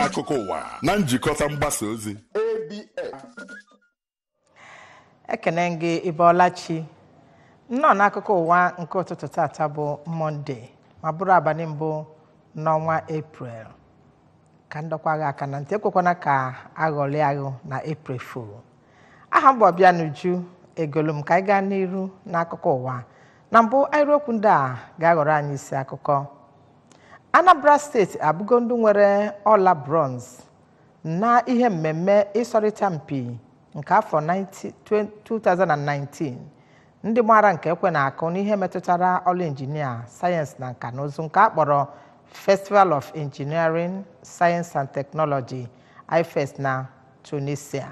akụkọ ụwa na njikọta mgbasa ozi ekene gị Ibolachi nnọọ n'akụkọ ụwa nke ụtụtụ tata bụ Mọnde ma bụrụ abalị mbụ n'ọnwa Eprel ka ndọkwa gị aka na ntị ekwekwana ka aghọrị aghụ na April Fool. Aha m bụ Obianuju Egolum ka anyị gaa n'iru n'akụkọ ụwa. Na mbụ ahịrịokwu ndị a ga-aghọrọ anyị isi akụkọ. Anambra steeti abụgo ndị nwere ọla bronze na ihe mmemme ịsọrịta mpi nke afọ 2019 ndị maara nke ekwe na-akụ n'ihe metụtara ọrụ injinia sayensị na nka na ụzụ nke a kpọrọ Festival of Engineering, Science and Technology IFES na Tunisia.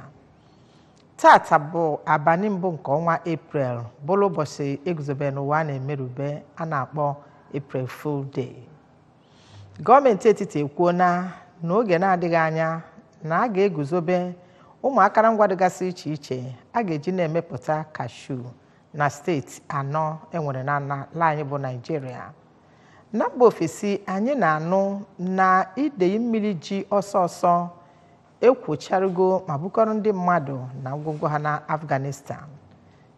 Tata bụ abalị mbụ nke ọnwa April bụrụ ụbọchị eguzobe n'ụwa a na-emerube a na-akpọ April Fool Day. Gọọmenti etiti ekwuona n'oge na-adịghị anya na a ga-eguzobe ụmụ akụrụngwa dịgasị iche iche a ga-eji na-emepụta kashu na steeti anọ enwere n'ala anyị bụ Naịjirịa. Na mba ofesi anyị na-anụ na idei mmiri ji ọsọ ọsọ ekwocharigo ma bukọrọ ndị mmadụ na ngwongwo ha na Afghanistan.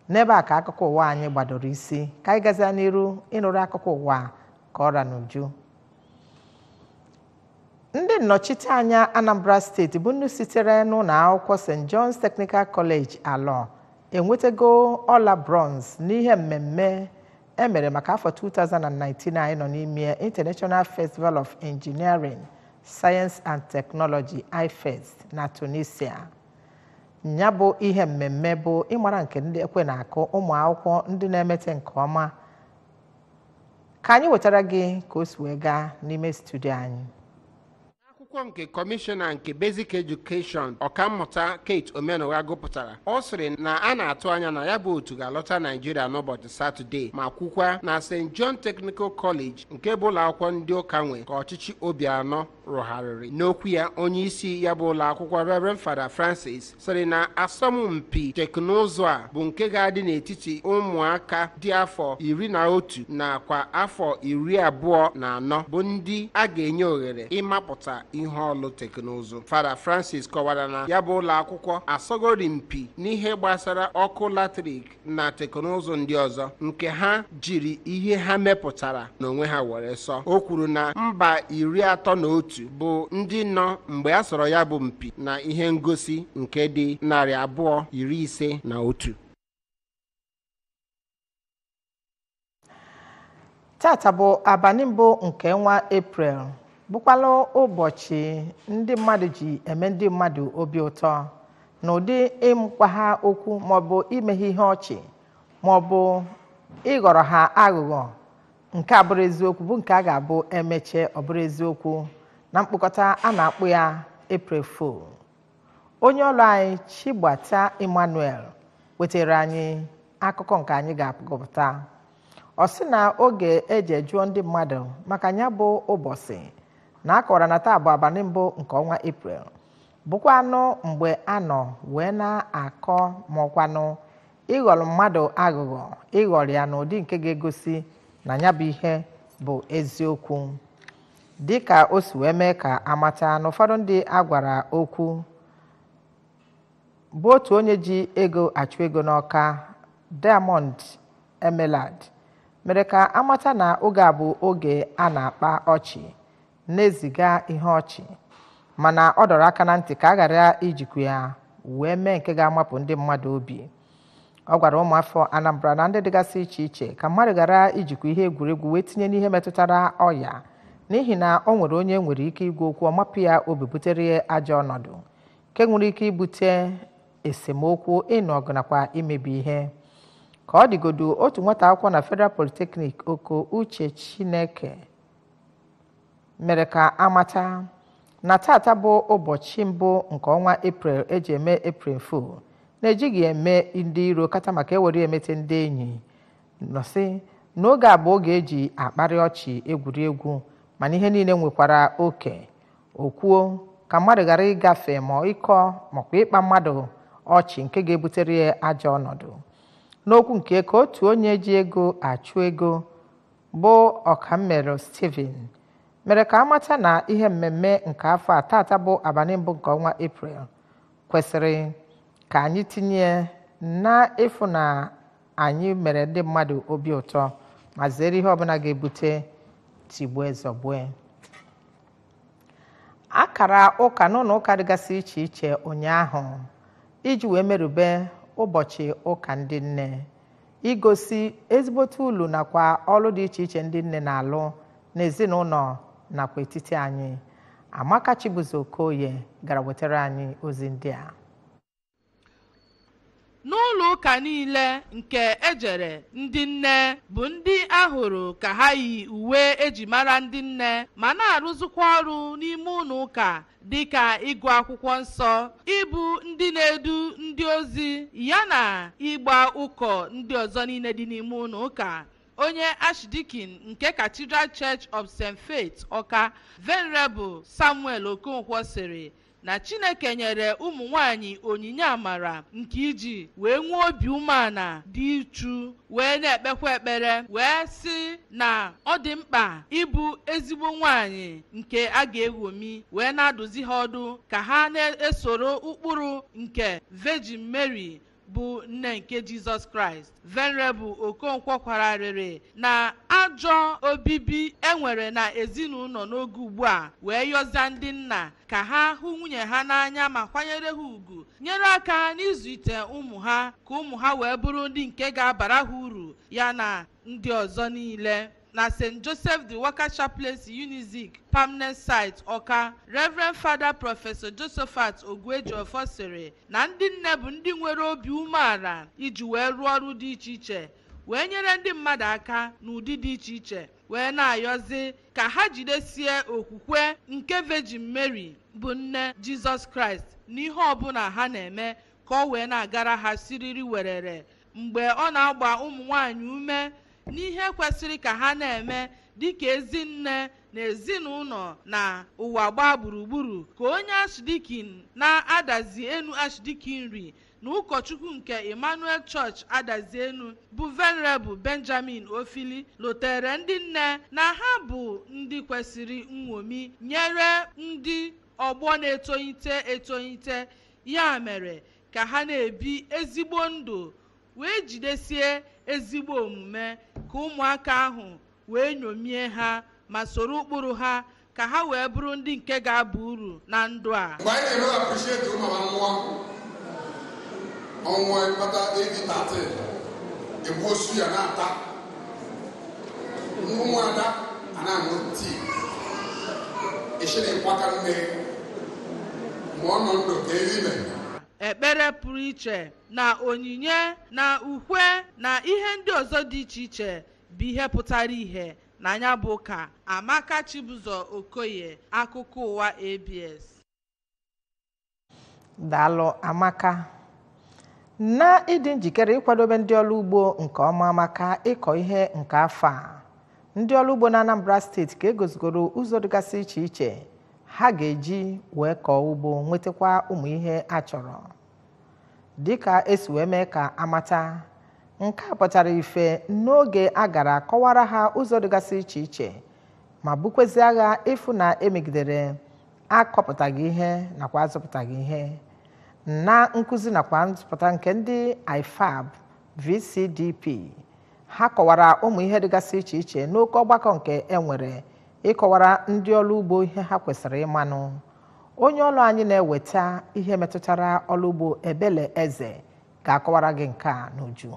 N'ebe a ka akụkọ ụwa anyị gbadoro isi ka anyị gazie n'iru ịnụrụ akụkọ ụwa ka ọra n'uju. Ndị nnọchiteanya Anambra steeti bụ ndị sitere n'ụlọ akwụkwọ St. John's Technical College Alọ enwetago ọla bronze n'ihe mmemme emere maka afọ 2019 anyị nọ n'ime International Festival of Engineering, Science and Technology IFES na Tunisia. Ya bụ ihe mmemme bụ ịmara nke ndị ekwe na-akụ ụmụ akwụkwọ ndị na-emete nke ọma. Ka anyị wetara gị ka o si wee gaa n'ime studio anyị. Akwụkwọ nke Kọmishọna nke Basic Education Ọkammụta Kate Omenụgha gụpụtara ọ sịrị na a na-atụ anya na ya bụ otu ga-alọta Naịjirịa n'ụbọchị Satọde ma kwukwa na St. John Technical College nke bụ ụlọ akwụkwọ ndị ụka nwe ka ọchịchị Obianọ rụgharịrị. N'okwu ya onye isi ya bụ ụlọ akwụkwọ Reverend Father Francis sịrị na asọmpi teknụzụ a bụ nke ga-adị n'etiti ụmụaka dị afọ 11 nakwa afọ 24 bụ ndị a ga-enye ohere ịmapụta ihe ọlụ teknụzụ. Father Francis kọwara na ya bụ ụlọ akwụkwọ asọgori mpi n'ihe gbasara ọkụ latrik na teknụzụ ndị ọzọ nke ha jiri ihe ha mepụtara n'onwe ha were sọ. O kwuru na mba 31 bụ ndị nọ mgbe a sọrọ ya bụ mpi na ihe ngosi nke dị 251. Tata bụ abalị mbụ nke ọnwa April bụkwala ụbọchị ndị mmadụ ji eme ndị mmadụ obi ụtọ n'ụdị ịmụkwa ha okwu maọbụ imeghe ihe ọchị maọbụ ịghọrọ ha aghụghọ nke a bụrụ eziokwu bụ nke a ga-abụ emeche ọ bụrụ eziokwu. Na mkpokọta a na-akpụ ya April Fool. Onye ọrụ anyị Chigbata Emmanuel wetara anyị akụkọ nke anyị ga-apụta. Ọ sị na oge eji jụọ ndị mmadụ maka ya bụ ụbọchị na akọwara na taa bụ abalị mbụ nke ọnwa April bụkwa anụ mgbe a nọ wee na-akọ ma ọkwanụ ịghọrọ mmadụ aghụghọ ịghọrọ ya n'ụdị nke ga-egosi na ya bụ ihe bụ eziokwu. Dịka o si wee mee ka amata na ụfọdụ ndị agwara okwu bụ otu onye ji ego achụ ego n'Ọka, Diamond Emelad, mere ka amata na oge a bụ oge a na-akpa ọchị na-eziga ihe ọchị mana ọ dọrọ aka na ntị ka a ghara ijikwa ya wee mee nke ga-amapụ ndị mmadụ obi. Ọ gwara ụmụafọ Anambra na ndị dịgasị iche iche ka mmadụ ghara ijikwa ihe egwuregwu wee tinye n'ihe metụtara ọya n'ihi na o nwere onye nwere ike igwe okwu ọmapụ ya obi butere ya ajọ ọnọdụ nke nwere ike ibute esemokwu ịnụ ọgụ nakwa imebi ihe. Ka ọ dịgodu otu nwata akwụkwọ na Federal Polytechnic Oko Uche Chineke mere ka amata na tata bụ ụbọchị mbụ nke ọnwa April eji eme April Fool na-ejighị eme ndị iro kata maka ewere emete ndị enyi. Nọsị n'oge a bụ oge eji akparị ọchị egwuregwu mana ihe niile nwekwara oke. O kwuo ka mmadụ ghara ịgafe ma ịkọ makwa ịkpa mmadụ ọchị nke ga-ebutere ya ajọ ọnọdụ. N'okwu nke ka otu onye ji ego achụ ego bụ Ọkammero Stephen mere ka amata na ihe mmemme nke afọ a tata bụ abalị mbụ nke ọnwa Eprel kwesịrị ka anyị tinye na ịfụ na anyị mere ndị mmadụ obi ụtọ ma zere ihe ọbụla ga-ebute tigbue zọgbue. Akara ụka n'ụlọ ụka dịgasị iche iche ụnyaahụ iji wee merube ụbọchị ụka ndị nne, igosi ezigbote ulu nakwa ọrụ dị iche iche ndị nne na-alụ n'ezinụlọ nakwa etiti anyị. Amaka Chibuzo Okoye gara wetara anyị ozi ndị a. N'ụlọ ụka niile nke ejere, ndị nne bụ ndị ahụrụ ka ha yi uwe eji mara ndị nne ma na-arụzikwa ọrụ n'ime ụlọ ụka dịka ịgụ akwụkwọ nsọ, ịbụ ndị na-edu ndị ozi yana ịgba ụkọ ndị ọzọ niile dị n'ime ụlọ ụka. Onye Archdeacon nke Cathedral Church of St. Faith Ọka, Venerable Samuel Okonkwo sịrị na Chineke nyere ụmụ nwanyị onyinye amara nke iji wee nwee obi umeala dị uchu wee na-ekpekwa ekpere, wee sị na ọ dị mkpa ịbụ ezigbo nwanyị nke a ga-eṅomi wee na-adụzi ha ọdụ ka ha na-esoro ụkpụrụ nke Virgin Mary bụ nne nke Jizọs Kraịst. Venerable Okonkwo kwararịrị na ajọ obibi enwere na ezinụlọ n'oge ugbu a wee yọzie ndị nna ka ha hụ nwunye ha n'anya ma kwanyere ha ugwu, nyere aka n'ịzụlite ụmụ ha ka ụmụ ha wee bụrụ ndị nke ga-abara ha uru ya na ndị ọzọ niile. Na St. Joseph the Worker Chaplaincy Unizik Permanent Site Ọka, Reverend Father Professor Josephat Ogwuejiofọ sịrị na ndị nne bụ ndị nwere obi umeala iji wee rụọ ọrụ dị iche iche wee nyere ndị mmadụ aka n'ụdị dị iche iche, wee na-ayọzi ka ha jidesie okwukwe nke Virgin Mary bụ nne Jizọs Kraịst n'ihe ọbụla ha na-eme ka ọ wee na-agara ha siriri werere, mgbe ọ na-agba ụmụ nwanyị ume n'ihe kwesịrị ka ha na-eme dịka ezi nne na ezinụlọ na ụwa gbaa gburugburu. Ka onye Archdeacon na-adazi enu Archdeaconry na ụkọchukwu nke Emmanuel Church adazi enu bụ Venerable Benjamin Ofili lotere ndị nne na ha bụ ndị kwesịrị nṅomi nyere ndị ọgbọ na-etolite, ya mere ka ha na-ebi ezigbo ndụ wee jidesie ezigbo omume ka ụmụaka ahụ wee ṅomie ha ma soro ụkpụrụ ha ka ha wee bụrụ ndị nke ga-aba uru na ndụ a. Mgbe anyị na-eme appreciate ụmụ ọnwụnwa ịkpata AV-13 egbu osu ya na-ata ụmụada a na-aṅụ tii eshiri ịkwaka nne ma ọ nọ ndụ ka eribe. Ekpere pụrụ iche na onyinye na ukwe na ihe ndị ọzọ dị iche iche bụ ihe pụtara ihe na anya bụ ụka. Amaka Chibuzo Okoye, akụkọ ụwa ABS. Daalụ Amaka. Na ịdị njikere ịkwadobe ndị ọrụ ugbo nke ọma maka ịkọ ihe nke afọ a, ndị ọrụ ugbo na Anambra steeti ka egozigoro ụzọ dịgasị iche iche ha ga-eji wee kọọ ugbo nwetakwa ụmụ ihe a chọrọ. Dịka esi wee mee ka amata, nke a pụtara ife n'oge a gara kọwara ha ụzọ dịgasị iche iche ma bukwezi agha ịfụ na emegidere akọpụtaghị ihe nakwa azụpụtaghị ihe. Na nkụzi nakwa nzụpụta nke ndị IFAB VCDP, ha kọwara ụmụ ihe dịgasị iche iche n'oke ọgbakọ nke enwere ịkọwara ndị ọrụ ugbo ihe ha kwesịrị ịmanụ. Onye ọrụ anyị na-eweta ihe metụtara ọrụ ugbo Ebele Eze ga-akọwara gị nke a n'uju.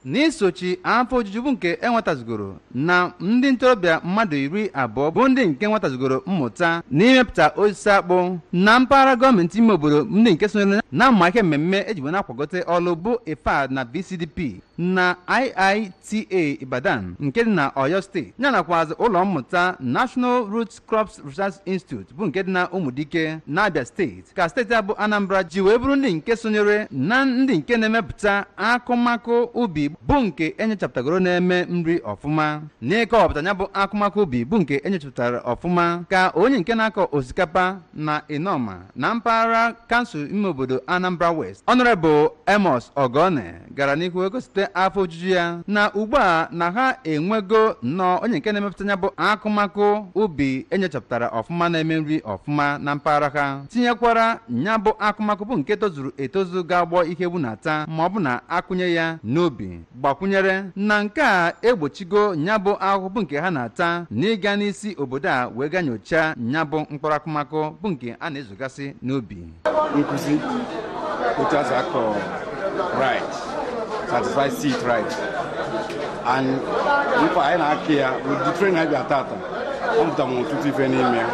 N'isochi afọ ojuju bụ nke enwetazigoro na ndị ntorobịa mmadụ 20 bụ ndị nke enwetazigoro mmụta n'imepụta osisi akpụ na mpaghara gọọmenti ime obodo, ndị nke sonyere na mma ihe mmemme ejibo na-akwagote ọrụ bụ IFAD na VCDP na IITA Ibadan nke dị na Oyo steeti, ya nakwazi ụlọ mmụta National Root Crops Research Institute bụ nke dị na Ụmụdike na Abia steeti, ka steeti abụ Anambra ji wee bụrụ ndị nke sonyere na ndị nke na-emepụta akụmakụ ubi bụ nke enyechapụtagoro na-eme nri ọfụma. N'ike ọpụta ya bụ akụmakụ ubi bụ nke enyechapụtara ọfụma ka onye nke na-akọ osikapa na Inoma na mpaghara kansụl ime obodo Anambra West, Honorable Amos Ogone gara n'ihu egosite afọ ojuju ya na ugbu a na ha enwego nnọọ onye nke na-emepụta ya bụ akụmakụ ubi enyochapụtara ọfụma na-eme nri ọfụma na mpaghara ha tinyekwara ya bụ akụmakụ bụ nke tozuru etozu ga-agbọ ihe egbu na-ata ma ọ bụ na akụnye ya n'ubi gbakwunyere na nke a egbochigo ya bụ ahụhụ bụ nke ha na-ata n'ịga n'isi obodo a wee ga nyochaa ya bụ mkpụrụ akụmakụ bụ nke a na-ezogasị n'ubi nkụzi otu a si akọ right certified seed right and mkpa anyị na-akị ya ụdị tren anyị bịa tata ọ mụtara m ọtụtụ ife n'ime ya.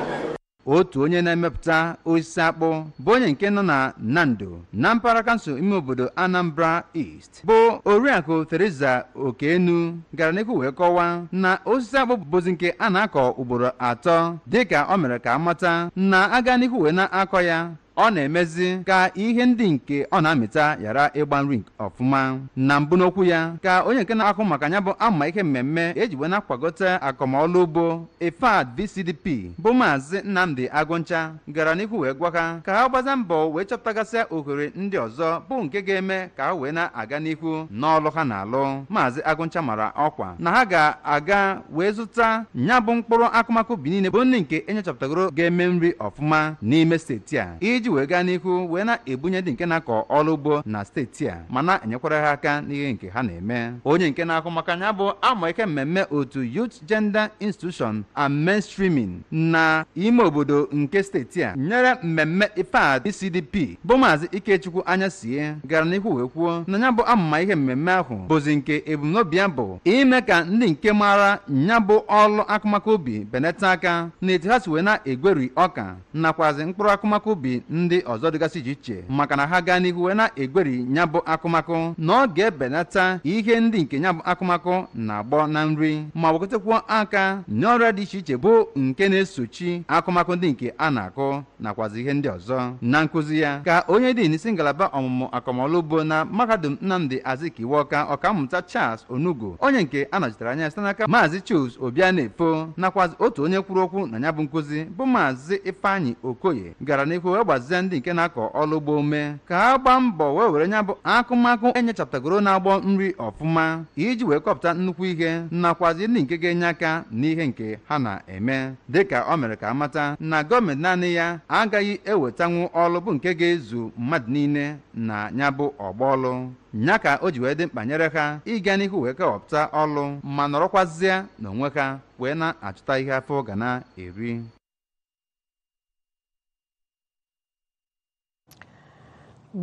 otu onye na-emepụta osisi akpụ bụ onye nke nọ na Nando na mpaghara kansụl ime obodo Anambra East bụ Oriakụ Teresa Okenu gara n'ihu wee kọwaa na osisi akpụ bụzi nke a na-akọ ugboro 3 dịka o mere ka amata na aga n'ihu wee na-akọ ya ọ na-emezi ka ihe ndị nke ọ na-amịta yara ịgba nri ọfụma. Na mbụ n'okwu ya ka onye nke na-akụ maka ya bụ ama ihe mmemme ejiwe na-akwagote akọmọlụ ugbo IFAD VCDP bụ Maazị Nnamdi Agụncha gara n'ihu wee gwa ha ka ha gbaza mbọ wee chọpụtagasịa ohere ndị ọzọ bụ nke ga-eme ka ha wee na-aga n'ihu n'ọlụ ha na-alụ. Maazị Agụncha mara ọkwa na ha ga-aga wee zụta ya bụ mkpụrụ akụmakụ bi niile bụ ndị nke enyochapụtagoro ga-eme nri ọfụma n'ime steeti a iji wee gaa n'ihu wee na-ebunye ndị nke na-akọ ọrụ ugbo na steeti a ma na-enyekwara ha aka n'ihe nke ha na-eme. Onye nke na-akụ maka ya bụ ama ike mmemme otu Youth Gender Institution and Mainstreaming na ime obodo nke steeti a nyere mmemme IFAD CDP bụ Maazị Ikechukwu Anyasie gara n'ihu wee kwuo na ya bụ ama ihe mmemme ahụ bụzi nke ebumnobi ya bụ ime ka ndị nke mara ya bụ ọrụ akụmakụ ubi beneta aka na etu ha si wee na-egweri ọka nakwazi mkpụrụ akụmakụ ubi ndị ọzọ dịgasị iche iche maka na ha gaa n'ihu wee na-egweri ya bụ akụmakụ na ọ ga-ebenata ihe ndị nke ya bụ akụmakụ na-agbọ na nri ma wegotekwuo aka n'ọrịa dị iche iche bụ nke na-esochi akụmakụ ndị nke a na-akụ nakwazi ihe ndị ọzọ. Na nkụzi ya ka onye dị n'isi ngalaba ọmụmụ akọmọlụ ugbo na mahadum Nnamdi Azikiwe ọkammụta Charles Onugo onye nke a nọchitere anya site n'aka Maazị Chuks Obianefo nakwazi otu onye kwuru okwu na ya bụ nkụzi bụ Maazị Ifeanyi Okoye gara n'ihu wee gbazie ndị nke na-akọ ọrụ ugbo ume ka ha gbaa mbọ wee were ya bụ akụmakụ enyechapụtagoro na-agbọ nri ọfụma iji wee kọpụta nnukwu ihe nakwazi ndị nke ga-enye aka n'ihe nke ha na-eme dịka o mere ka amata na gọọmenti naanị ya agaghị ewetanwu ọrụ bụ nke ga-ezu mmadụ niile na ya bụ ọgbọọlụ nya ka o ji wee dị mkpa nyere ha ịga n'ihu wee kewapụta ọrụ ma nọrọkwazie n'onwe ha wee na-achụta ihe afọ ga na-eri.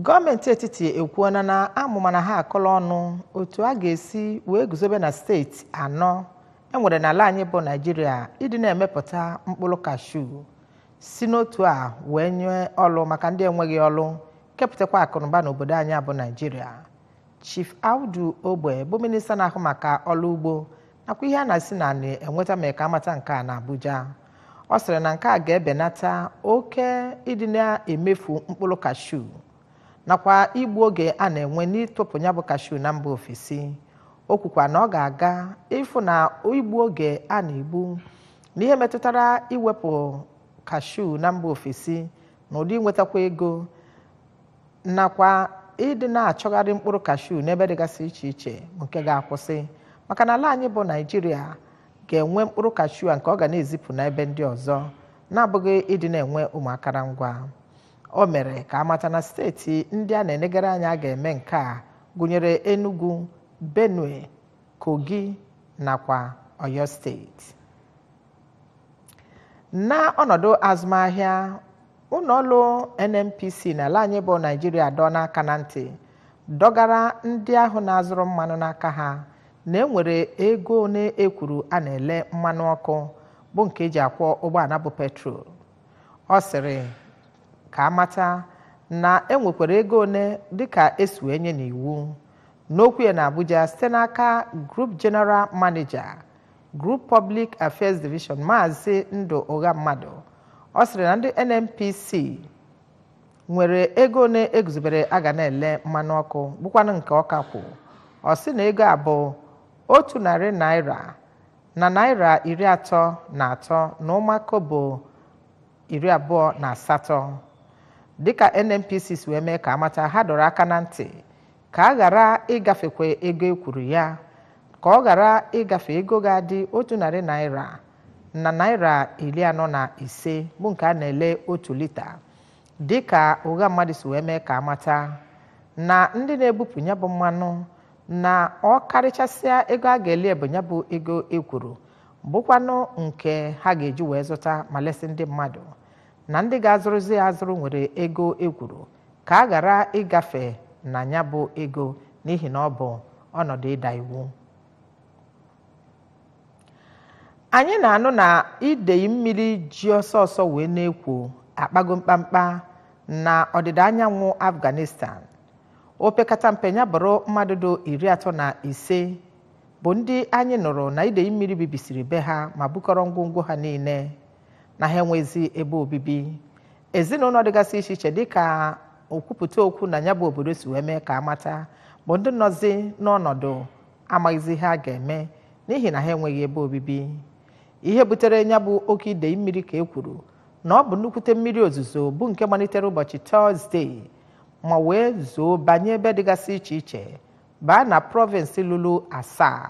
Gọọmenti etiti ekwuona na amụma na ha akọla ọnụ otu a ga-esi wee guzobe na steeti 4 enwere n'ala anyị bụ Naịjirịa ịdị na-emepụta mkpụrụ kashu si n'otu a wee nye ọrụ maka ndị enweghị ọrụ kepụtakwa akụnụba n'obodo anyị bụ Naịjirịa. Chief Audu Ogbe bụ minista na-ahụ maka ọrụ ugbo nakwa ihe a na-esi na enweta mee ka amata nke a na Abuja. Ọ sịrị na nke a ga-ebenata oke ịdị na-emefu mkpụrụ kashu nakwa igbu oge a na-enwe n'ịtụpụ ya bụ kashu na mba ofesi. O kwukwa na ọ ga-aga ịfụ na igbu oge a na-egbu n'ihe metụtara iwepụ kashu na mba ofesi na ụdị nwetakwa ego nakwa ịdị na-achọgharị mkpụrụ kashu n'ebe dịgasị iche iche nke ga-akwụsị maka na ala anyị bụ Naịjirịa ga-enwe mkpụrụ kashu a nke ọ ga na-ezipụ n'ebe ndị ọzọ na-abụghị ịdị na-enwe ụmụakara ngwa. O mere ka amata na steeti ndị a na-enegara anya ga-eme nke a gụnyere Enugu, Benue, Kogi nakwa Oyo steeti. Na ọnọdụ azụmahịa ụlọọrụ NNPC n'ala anyị bụ Naịjirịa dọọ n'aka na ntị dọgara ndị ahụ na-azụrụ mmanụ n'aka ha na enwere ego na-ekwuru a na-ele mmanụ ọkụ bụ nke eji akwọ ụgbọala bụ petrol. Ọ sịrị ka amata na enwekwara ego one dịka esi wee nye n'iwu. N'okwu ya na Abuja site n'aka Group General Manager Group Public Affairs Division Maazị Ndụ Ụgha Mmadụ, ọ sịrị na ndị NNPC nwere ego one eguzobere a ga na-ele mmanụ ọkụ bụkwanụ nke ọka kwụ. Ọ sị na ego a bụ 100 naira na naira 33 na ụmụaka bụ 28. Dịka NNPC si wee mee ka amata ha dọrọ aka na ntị ka a ghara ịgafekwa ego ekwuru ya, ka ọ ghara ịgafe ego ga-adị 100 naira na naira 45 bụ nke a na-ele 1 lita, dịka ụgha mmadụ si wee mee ka amata na ndị na-ebupụ ya bụ mmanụ na ọ karịchasịa ego a ga-eli bụ ya bụ ego ekwuru bụkwanụ nke ha ga-eji wee zụta ma lesị ndị mmadụ, na ndị ga-azụrụzi ya azụrụ nwere ego ekwuru ka a ghara ịgafe na ya bụ ego n'ihi na ọ bụ ọnọdụ ịda iwu. Anyị na-anụ na idei mmiri ji ọsọ ọsọ wee na-ekwo akpago mkpamkpa na ọdịda anyanwụ Afghanistan. Opekata mpe ya bụrụ mmadụ do 35 bụ ndị anyị nụrụ na idei mmiri bibisiri be ha ma bukọrọ ngwongwo ha niile, na ha enwezi ebe obibi. Ezinụlọ dịgasị iche iche dịka okwupụta okwu na ya bụ obodo si wee mee ka amata bụ ndị nọzi n'ọnọdụ amaghịzi ha ga-eme n'ihi na ha enweghị ebe obibi. Ihe butere ya bụ oke idei mmiri ka e kwuru na ọ bụ nnukwute mmiri ozuzo bụ nke malitere ụbọchị Tọzdee ma wee zoo banye ebe dịgasị iche iche baa na prọvinsị lụrụ 7.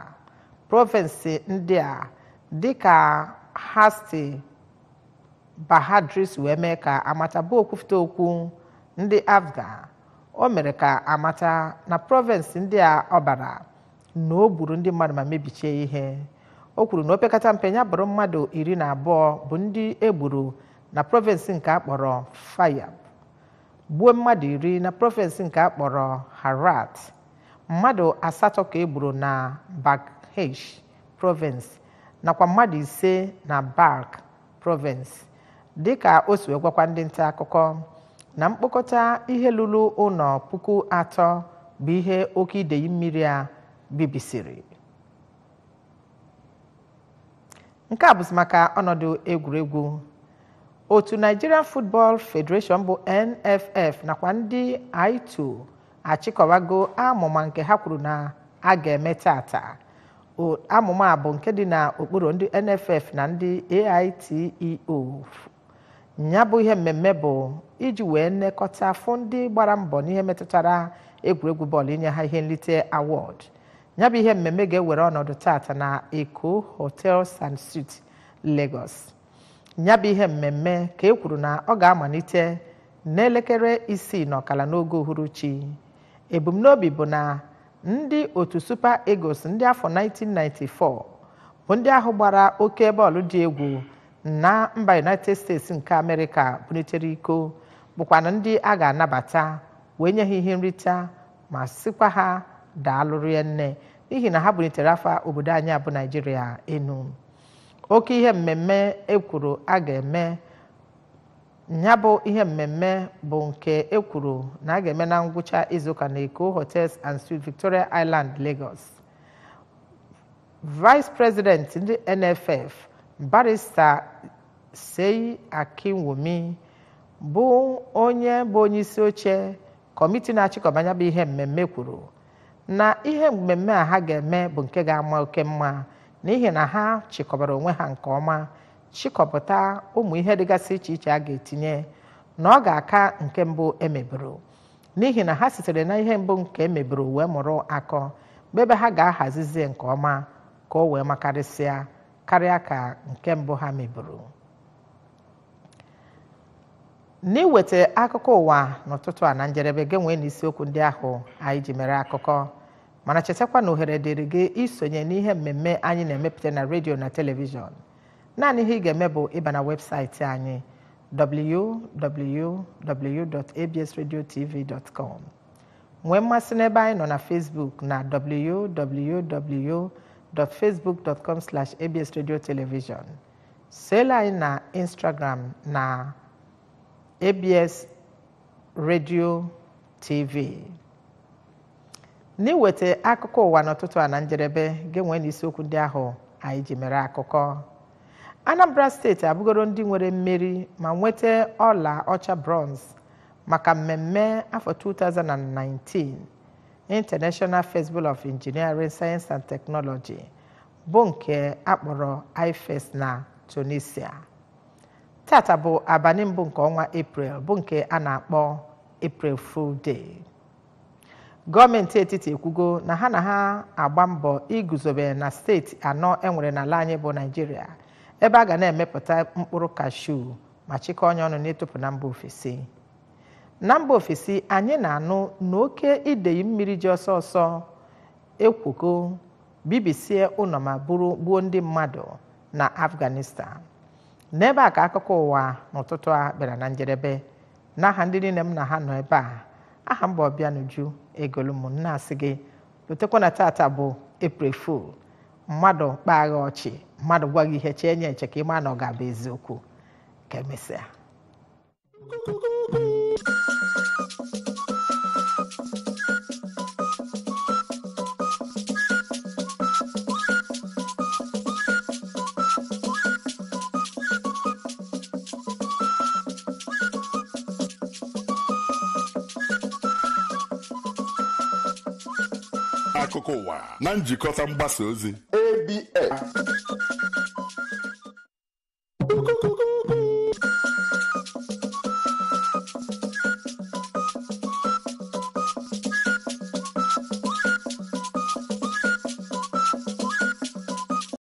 Prọvinsị ndị a dịka Hasti Bahadris wee mee ka amata bụ okwufute okwu ndị Afghan. O mere ka amata na prọvinsị ndị a ọ bara na o gburu ndị mmadụ ma mebichie ihe. O kwuru na opekata mpe ya bụrụ mmadụ 12 bụ ndị egburu na prọvinsị nke akpọrọ Faryab, gbuo mmadụ 10 na prọvinsị nke akpọrọ Herat, mmadụ 8 ka egburu na Baghesh prọvinsị nakwa mmadụ 5 na Balk prọvinsị, dịka o si wee gwakwa ndị nta akụkọ na mkpokọta ihe lụrụ ụlọ 3,000 bụ ihe oke idei mmiri a bibisiri. Nke a bụzi maka ọnọdụ egwuregwu. Otu Nigerian Football Federation bụ NFF nakwa ndị I2 achịkọwago amụma nke ha kwuru na a ga-eme tata. Amụma a bụ nke dị n'okpuru ndị NFF na ndị AITEO. Ya bụ ihe mmemme bụ iji wee nekọta afọ ndị gbara mbọ n'ihe metụtara egwuregwu bọọlụ inye ha ihe nrite award. Ya bụ ihe mmemme ga-ewere ọnọdụ tata na Eko Hotels and Suites, Lagos. Ya bụ ihe mmemme ka e kwuru na ọ ga-amalite n'elekere 6:15 n'oge uhuruchi. Ebumnobi bụ na ndị otu Super Eagles ndị afọ 1994 bụ ndị ahụ gbara oke bọọlụ dị egwu na mba United States nke Amerịka bulitere iko bụkwana ndị a ga-anabata wee nye ha ihe nrita ma sikwa ha daalụ nne n'ihi na ha bulitere afa obodo anyị bụ Naịjirịa enu. Oke ihe mmemme ekwuru a ga-eme, ya bụ ihe mmemme bụ nke ekwuru na a ga-eme na ngwụcha izuụka na Eko Hotels and Suites, Victoria Island, Lagos. Vice President ndị NFF Barrister Seyi Akinwumi bụ onye isi oche kọmiti na-achịkọba ya bụ ihe mmemme kwuru na ihe mmemme a ha ga-eme bụ nke ga-ama oke mma n'ihi na ha chịkọbara onwe ha nke ọma, chịkọpụta ụmụ ihe dịgasị iche iche a ga-etinye, na ọ ga-aka nke mbụ emeburu n'ihi na ha sitere na ihe mbụ nke emeburu wee mụrụ akọ ebe ha ga-ahazizi nke ọma ka o wee makarịsịa karịa ka nke mbụ ha meburu. N'iweta akụkọ ụwa n'ụtụtụ a na njedebe gị nwee n'isiokwu ndị ahụ anyị ji mere akụkọ, mana chetakwa na ohere dịrị gị isonye n'ihe mmemme anyị na-emepụta na redio na telivishọn. Naanị ihe ị ga-eme bụ ịba na webụsaịtị anyị www.absradiotv.com. Nwee mmasị n'ebe anyị nọ na Facebook na www.facebook.com/absradiotelevision. Soela anyị na Instagram na ABS Radio TV. N'iweta akụkọ ụwa n'ụtụtụ a na njedebe gị nwee n'isiokwu ndị ahụ anyị ji mere akụkọ. Anambra steeti abụgoro ndị nwere mmeri ma nweta ọla ọcha bronze maka mmemme afọ 2019 International Festival of Engineering, Science and Technology bụ nke akpọrọ IFES na Tunisia. Tata bụ abalị mbụ nke ọnwa April bụ nke a na-akpọ April Fool Day. gọọmenti etiti ekwugo na ha agba mbọ iguzobe na steeti 4 enwere n'ala anyị bụ Naịjirịa ebe a ga na-emepụta mkpụrụ kashu ma chịkọọ onye ọnụ n'ịtụpụ na mba ofesi. Na mba ofesi anyị na-anụ na oke idei mmiri ji ọsọ ọsọ ekwugo bibisie ụlọ ma gbuo ndị mmadụ na Afghanistan. N'ebe a ka akụkọ ụwa n'ụtụtụ a bịara na njedebe. N'aha ndị niile m na ha nọ ebe a, aha m bụ Obianuju Egolum na-asị gị lutekwa na tata bụ April Fool. Mmadụ kpagha ọchị, mmadụ gwa gị ihe chee nye eche ka ịma na ọ ga-abụ eziokwu. Ka emesịa. Akụkọ ụwa na njikọta mgbasa ozi ABS